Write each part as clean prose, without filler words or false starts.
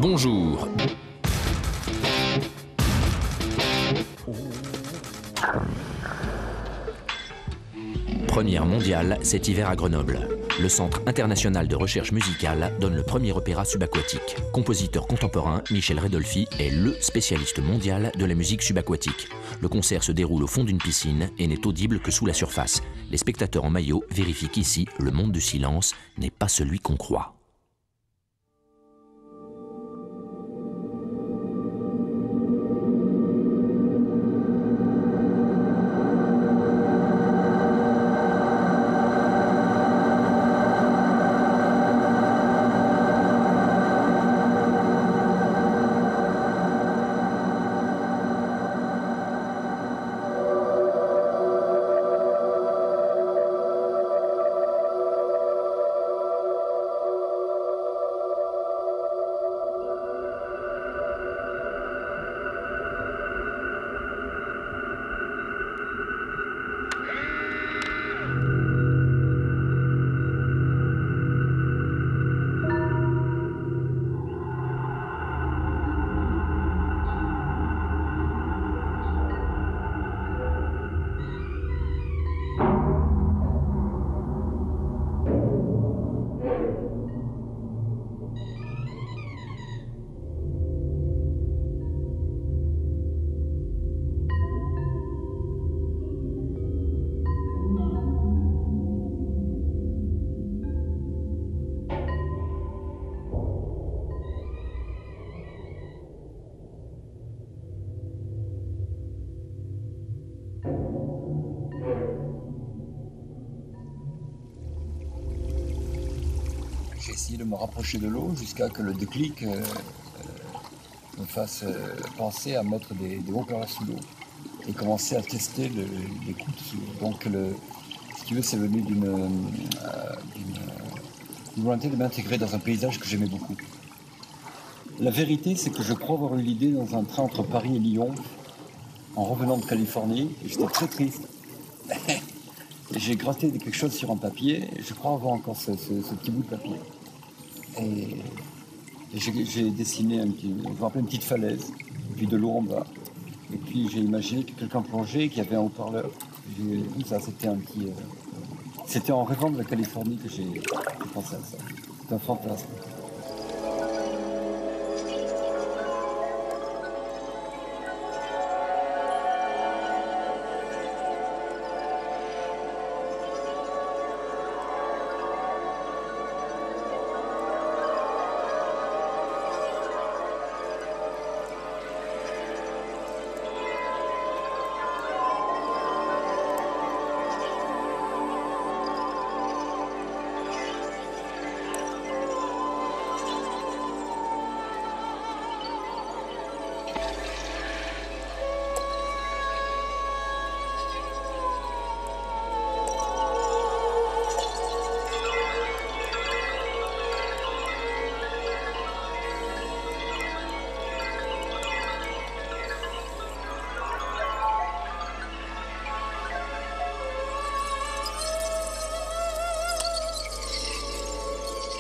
Bonjour. Première mondiale cet hiver à Grenoble. Le Centre international de recherche musicale donne le premier opéra subaquatique. Compositeur contemporain, Michel Redolfi est le spécialiste mondial de la musique subaquatique. Le concert se déroule au fond d'une piscine et n'est audible que sous la surface. Les spectateurs en maillot vérifient qu'ici, le monde du silence n'est pas celui qu'on croit. J'ai essayé de me rapprocher de l'eau jusqu'à que le déclic me fasse penser à mettre des haut-parleurs sous l'eau et commencer à tester l'écoute sous l'eau. Donc, si tu veux, c'est venu d'une volonté de m'intégrer dans un paysage que j'aimais beaucoup. La vérité, c'est que je crois avoir eu l'idée dans un train entre Paris et Lyon, en revenant de Californie, et j'étais très triste. J'ai gratté quelque chose sur un papier, et je crois avoir encore ce petit bout de papier. Et j'ai dessiné je me rappelle une petite falaise, et puis de l'eau en bas. Et puis j'ai imaginé que quelqu'un plongeait et qu'il y avait un haut-parleur. Ça, c'était en rêvant de la Californie que j'ai pensé à ça. C'est un fantasme.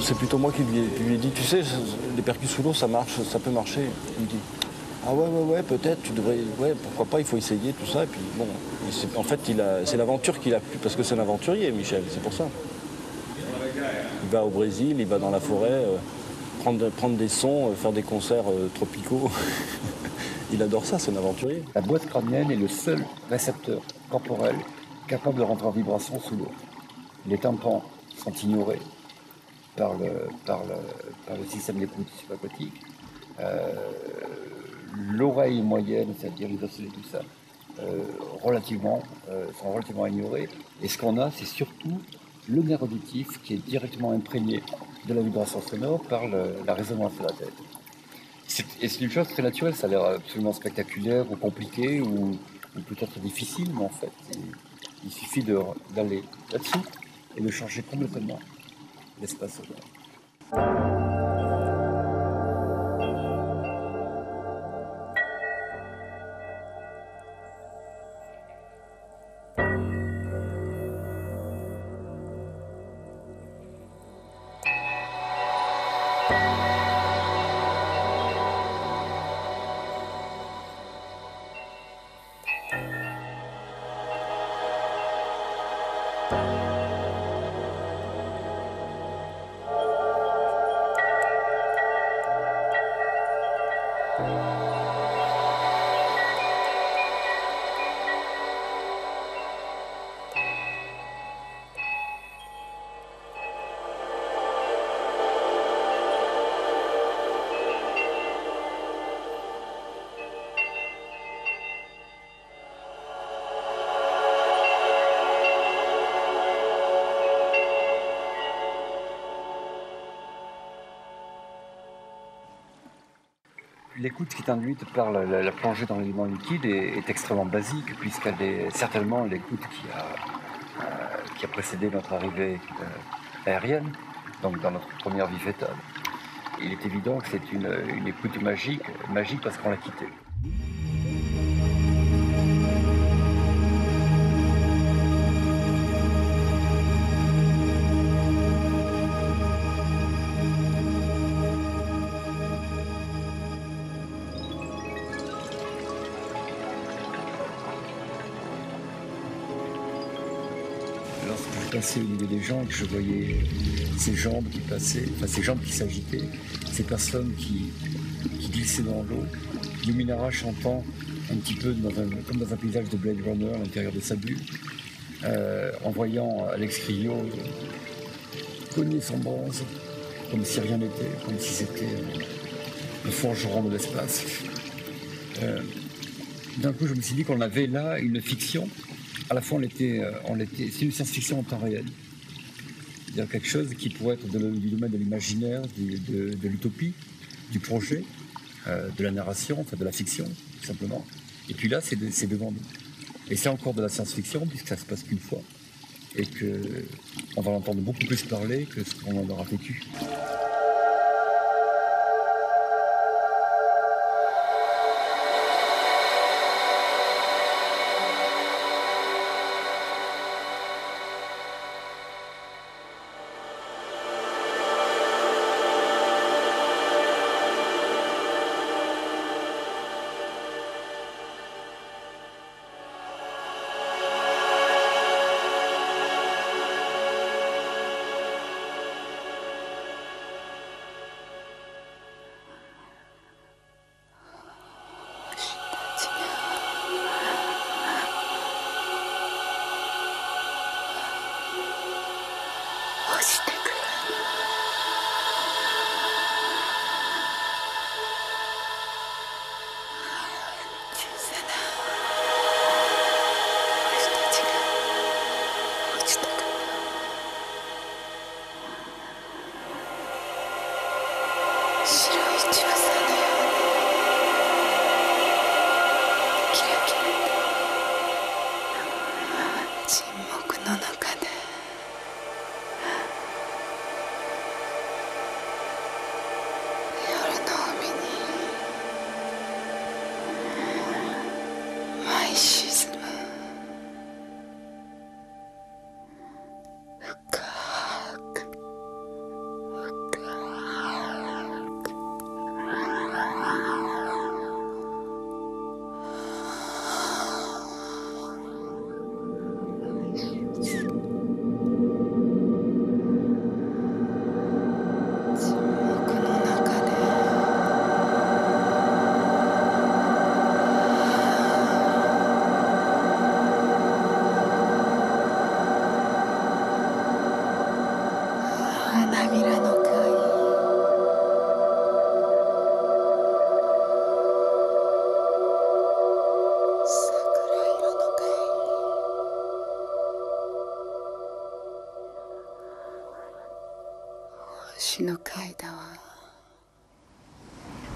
C'est plutôt moi qui lui ai dit, tu sais, les percus sous l'eau, ça marche, ça peut marcher. Il me dit, ah ouais, peut-être, tu devrais, ouais, pourquoi pas, il faut essayer, tout ça. Et puis bon, en fait, c'est l'aventure qu'il a plu, parce que c'est un aventurier, Michel, c'est pour ça. Il va au Brésil, il va dans la forêt, prendre des sons, faire des concerts tropicaux. Il adore ça, c'est un aventurier. La boîte crânienne est le seul récepteur corporel capable de rentrer en vibration sous l'eau. Les tympans sont ignorés par le système d'écoute subaquatique. L'oreille moyenne, c'est-à-dire les osselets, tout ça, sont relativement ignorés. Et ce qu'on a, c'est surtout le nerf auditif qui est directement imprégné de la vibration sonore par la résonance de la tête. Et c'est une chose très naturelle, ça a l'air absolument spectaculaire ou compliqué ou peut-être difficile, mais en fait, il suffit d'aller là-dessus et de changer complètement l'espace sonore. L'écoute qui est induite par la plongée dans l'élément liquide est extrêmement basique, puisqu'elle est certainement l'écoute qui a précédé notre arrivée aérienne, donc dans notre première vie fétale. Il est évident que c'est une écoute magique parce qu'on l'a quittée. Lorsque je passais au milieu des gens, que je voyais ces jambes qui passaient, enfin ces jambes qui s'agitaient, ces personnes qui glissaient dans l'eau, Luminara chantant un petit peu comme dans un paysage de Blade Runner à l'intérieur de sa bulle, en voyant Alex Crillot cogner son bronze comme si rien n'était, comme si c'était le forgeron de l'espace. D'un coup, je me suis dit qu'on avait là une fiction. À la fois, c'est une science-fiction en temps réel. C'est-à-dire quelque chose qui pourrait être du domaine de l'imaginaire, de l'utopie, du projet, de la narration, enfin de la fiction, tout simplement. Et puis là, c'est devant nous. Et c'est encore de la science-fiction, puisque ça se passe qu'une fois. Et qu'on va l'entendre beaucoup plus parler que ce qu'on en aura vécu.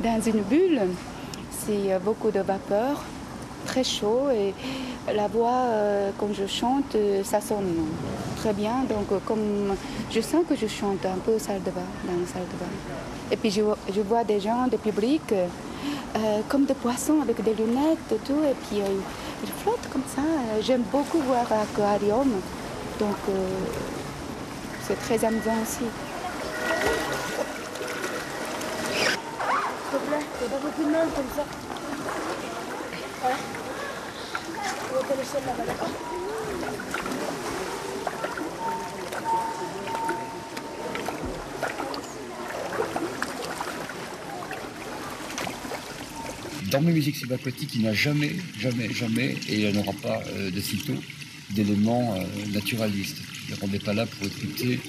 Dans une bulle, c'est beaucoup de vapeur, très chaud, et la voix, quand je chante, ça sonne très bien. Donc, comme je sens que je chante un peu salle de bain, dans la salle de bain. Et puis, je vois des gens, des publics, comme des poissons avec des lunettes et tout, et puis ils flottent comme ça. J'aime beaucoup voir l'aquarium, donc c'est très amusant aussi. S'il te plaît, il n'y a pas beaucoup de monde comme ça. Voilà. On va te laisser là-bas, d'accord? Dans mes musiques subaquatiques, il n'y a jamais, et il n'y en aura pas de sitôt, d'éléments naturalistes. On n'est pas là pour écouter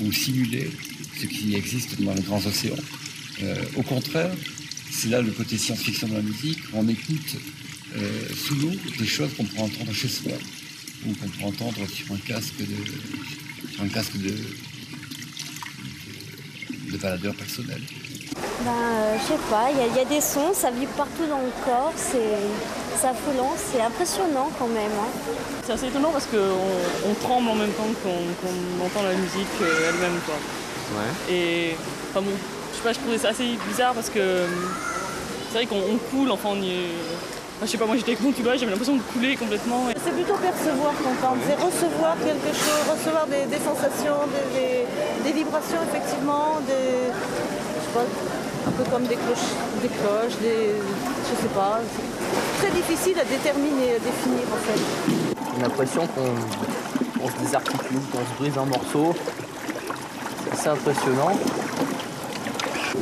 ou simuler ce qui existe dans les grands océans. Au contraire, c'est là le côté science-fiction de la musique. On écoute sous l'eau des choses qu'on pourrait entendre chez soi ou qu'on pourrait entendre sur un casque de baladeur personnel. Je sais pas, il y a des sons, ça vibre partout dans le corps, c'est affolant, c'est impressionnant quand même. Hein. C'est assez étonnant parce qu'on tremble en même temps qu'on entend la musique elle-même, quoi. Ouais. Et enfin bon, je sais pas, je trouvais ça assez bizarre parce que c'est vrai qu'on coule, enfin on y est. Enfin, je sais pas, moi j'étais avec mon tuba, j'avais l'impression de couler complètement. C'est plutôt percevoir qu'entendre, c'est recevoir quelque chose, recevoir des sensations, des vibrations effectivement, je sais pas, un peu comme des cloches, je sais pas. C'est très difficile à déterminer, à définir en fait. J'ai l'impression qu'on se désarticule, qu'on se brise un morceau. C'est assez impressionnant.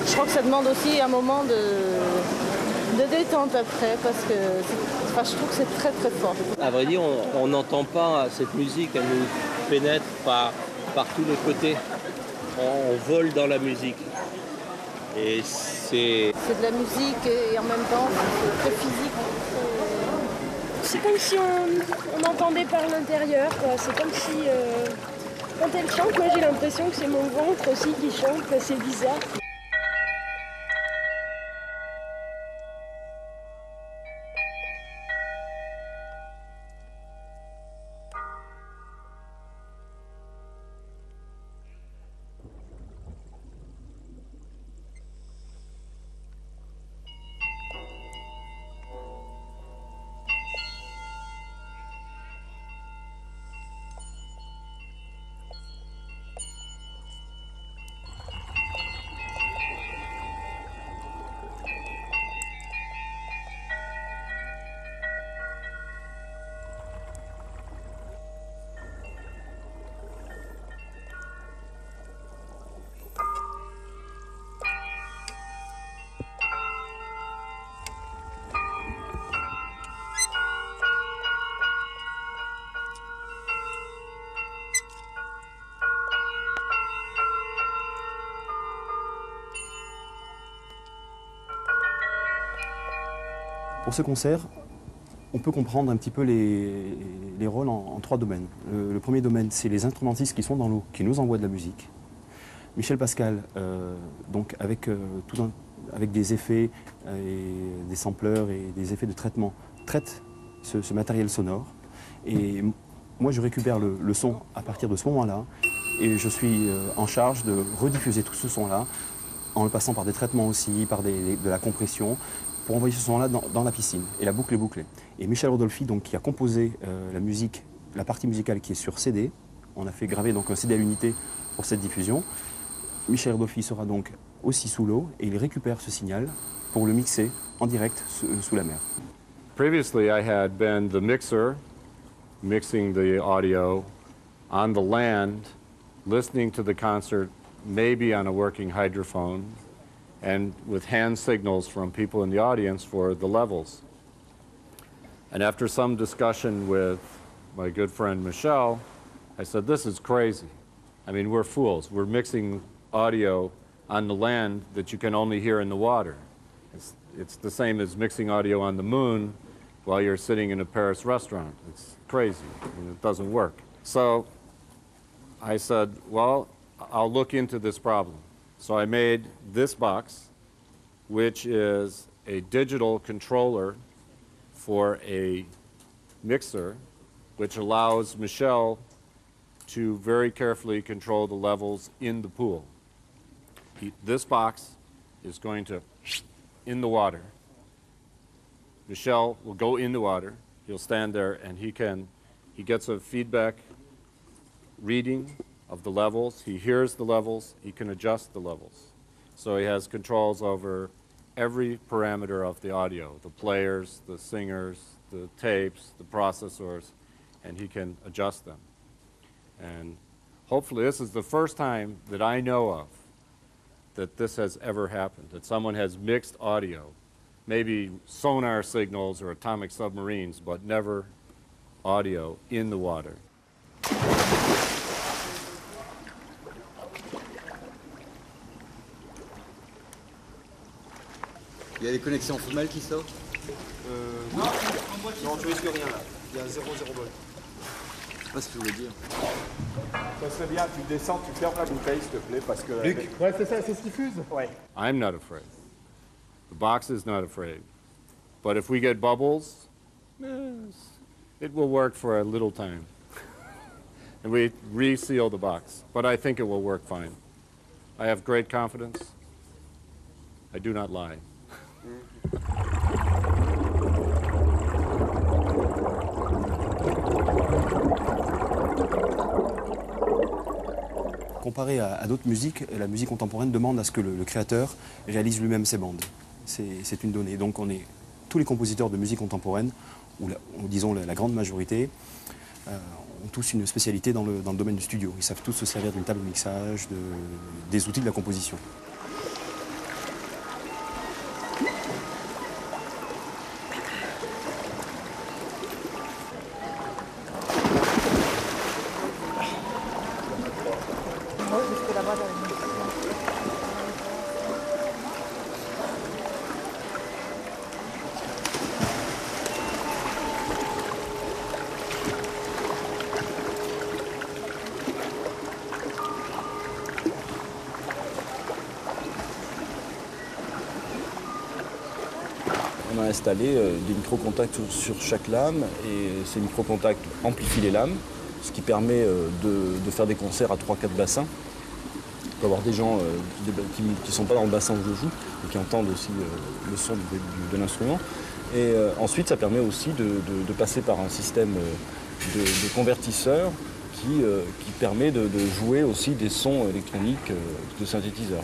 Je crois que ça demande aussi un moment de détente après parce que je trouve que c'est très très fort. À vrai dire, on n'entend pas cette musique, elle nous pénètre par tous les côtés. On vole dans la musique. Et c'est de la musique et en même temps c'est très physique. C'est comme si on entendait par l'intérieur, quoi. C'est comme si quand elle chante, moi j'ai l'impression que c'est mon ventre aussi qui chante, c'est bizarre. Pour ce concert, on peut comprendre un petit peu les rôles en trois domaines. Le premier domaine, c'est les instrumentistes qui sont dans l'eau, qui nous envoient de la musique. Michel Pascal, donc avec des effets, et des sampleurs et des effets de traitement, traite ce matériel sonore. Et moi, je récupère le son à partir de ce moment-là et je suis en charge de rediffuser tout ce son-là en le passant par des traitements aussi, par de la compression, pour envoyer ce son-là dans la piscine. Et la boucle est bouclée. Et Michel Rodolphi, donc, qui a composé la musique, la partie musicale qui est sur CD, on a fait graver donc un CD à l'unité pour cette diffusion. Michel Rodolphi sera donc aussi sous l'eau et il récupère ce signal pour le mixer en direct sous la mer. Previously, I had been the mixer, mixing the audio on the land, listening to the concert, maybe on a working hydrophone, and with hand signals from people in the audience for the levels. And after some discussion with my good friend Michel, I said, this is crazy. I mean, we're fools. We're mixing audio on the land that you can only hear in the water. It's the same as mixing audio on the moon while you're sitting in a Paris restaurant. It's crazy. I mean, it doesn't work. So I said, well, I'll look into this problem. So I made this box, which is a digital controller for a mixer, which allows Michel to very carefully control the levels in the pool. This box is going to in the water. Michel will go in the water. He'll stand there and he gets a feedback reading of the levels. He hears the levels. He can adjust the levels. So he has controls over every parameter of the audio, the players, the singers, the tapes, the processors, and he can adjust them. And hopefully this is the first time that I know of that this has ever happened, that someone has mixed audio maybe sonar signals or atomic submarines, but never audio in the water. Il y a des connexions femelles qui sortent Non, tu risques rien là. Il y a 0,0 volts. Je sais pas ce que je voulais dire. Ça serait bien, tu descends, tu fermes la bouteille, s'il te plaît, parce que... Luc. Ouais, c'est ça, c'est ce qui fuse. Ouais. I'm not afraid. The box is not afraid. But if we get bubbles, it will work for a little time. And we reseal the box. But I think it will work fine. I have great confidence. I do not lie. Comparé à d'autres musiques, la musique contemporaine demande à ce que le créateur réalise lui-même ses bandes. C'est une donnée. Donc tous les compositeurs de musique contemporaine, ou disons la grande majorité, ont tous une spécialité dans le domaine du studio. Ils savent tous se servir d'une table de mixage, des outils de la composition. On a installé des micro-contacts sur chaque lame et ces micro-contacts amplifient les lames, ce qui permet de faire des concerts à 3-4 bassins. On peut avoir des gens qui ne sont pas dans le bassin où je joue et qui entendent aussi le son de l'instrument. Et ensuite, ça permet aussi de passer par un système de convertisseur qui permet de jouer aussi des sons électroniques de synthétiseurs.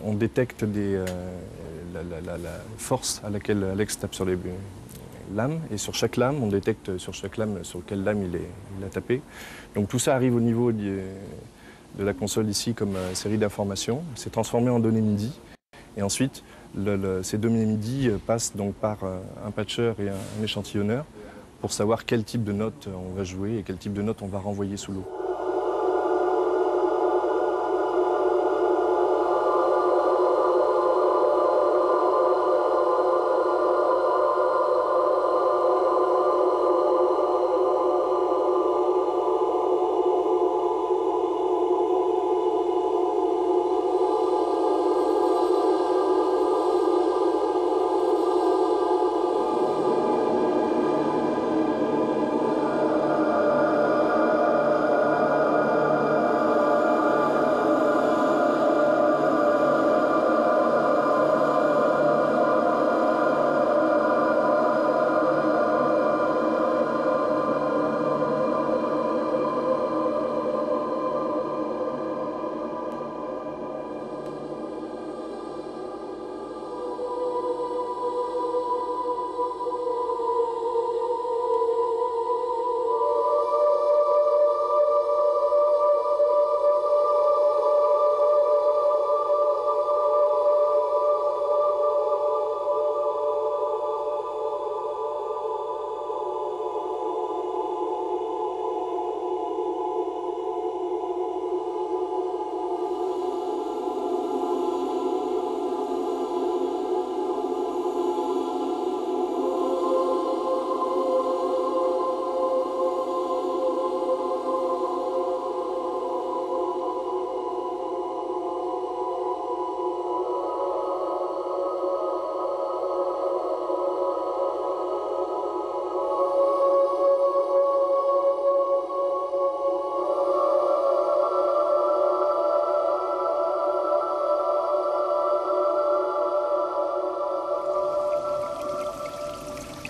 On détecte la force à laquelle Alex tape sur les lames, et sur chaque lame, on détecte sur chaque lame sur quelle lame il a tapé. Donc tout ça arrive au niveau de la console ici comme série d'informations. C'est transformé en données MIDI, et ensuite ces données MIDI passent donc par un patcher et un échantillonneur pour savoir quel type de notes on va jouer et quel type de notes on va renvoyer sous l'eau.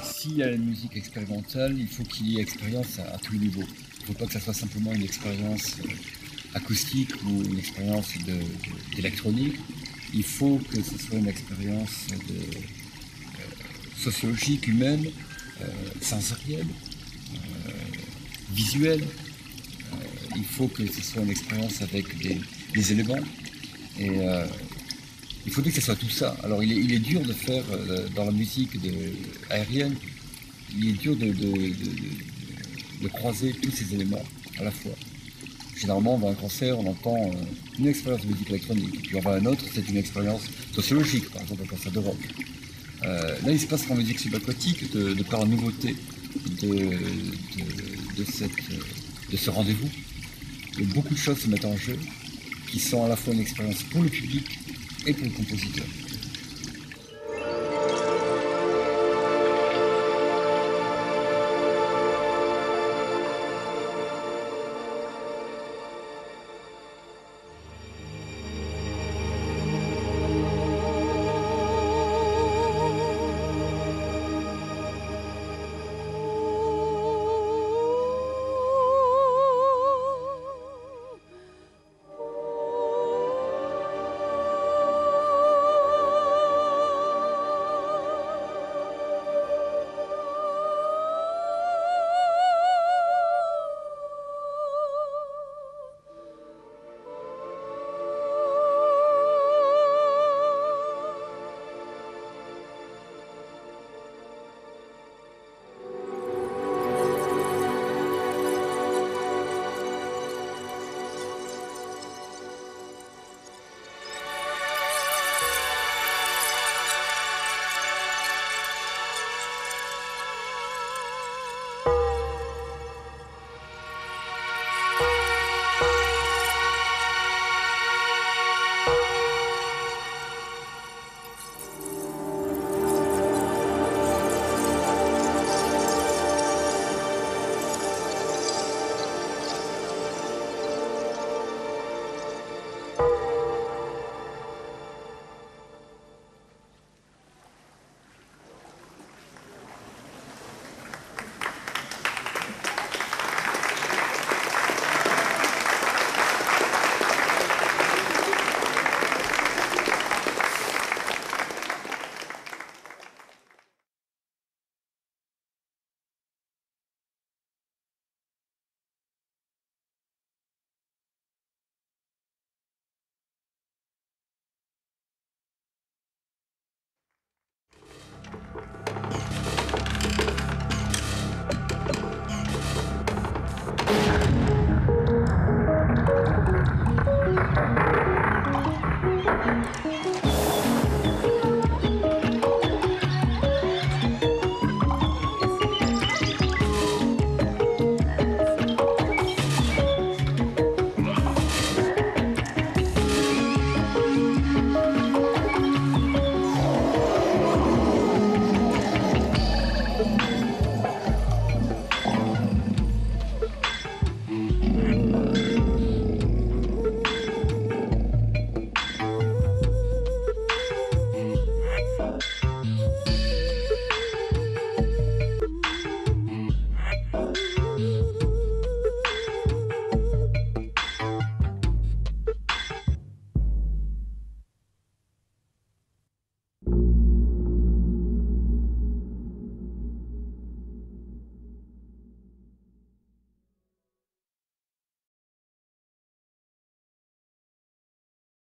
Si à la musique expérimentale, il faut qu'il y ait expérience à tous les niveaux. Il ne faut pas que ça soit simplement une expérience acoustique ou une expérience d'électronique. Il faut que ce soit une expérience sociologique, humaine, sensorielle, visuelle. Il faut que ce soit une expérience avec des éléments. Et il faudrait que ce soit tout ça. Alors il est dur de faire, dans la musique aérienne, il est dur de croiser tous ces éléments à la fois. Généralement, dans un concert, on entend une expérience de musique électronique, puis on va à un autre, c'est une expérience sociologique, par exemple un concert de rock. Là, il se passe en musique subaquatique, de par la nouveauté de ce rendez-vous. Il y a beaucoup de choses se mettent en jeu qui sont à la fois une expérience pour le public et pour le compositeur.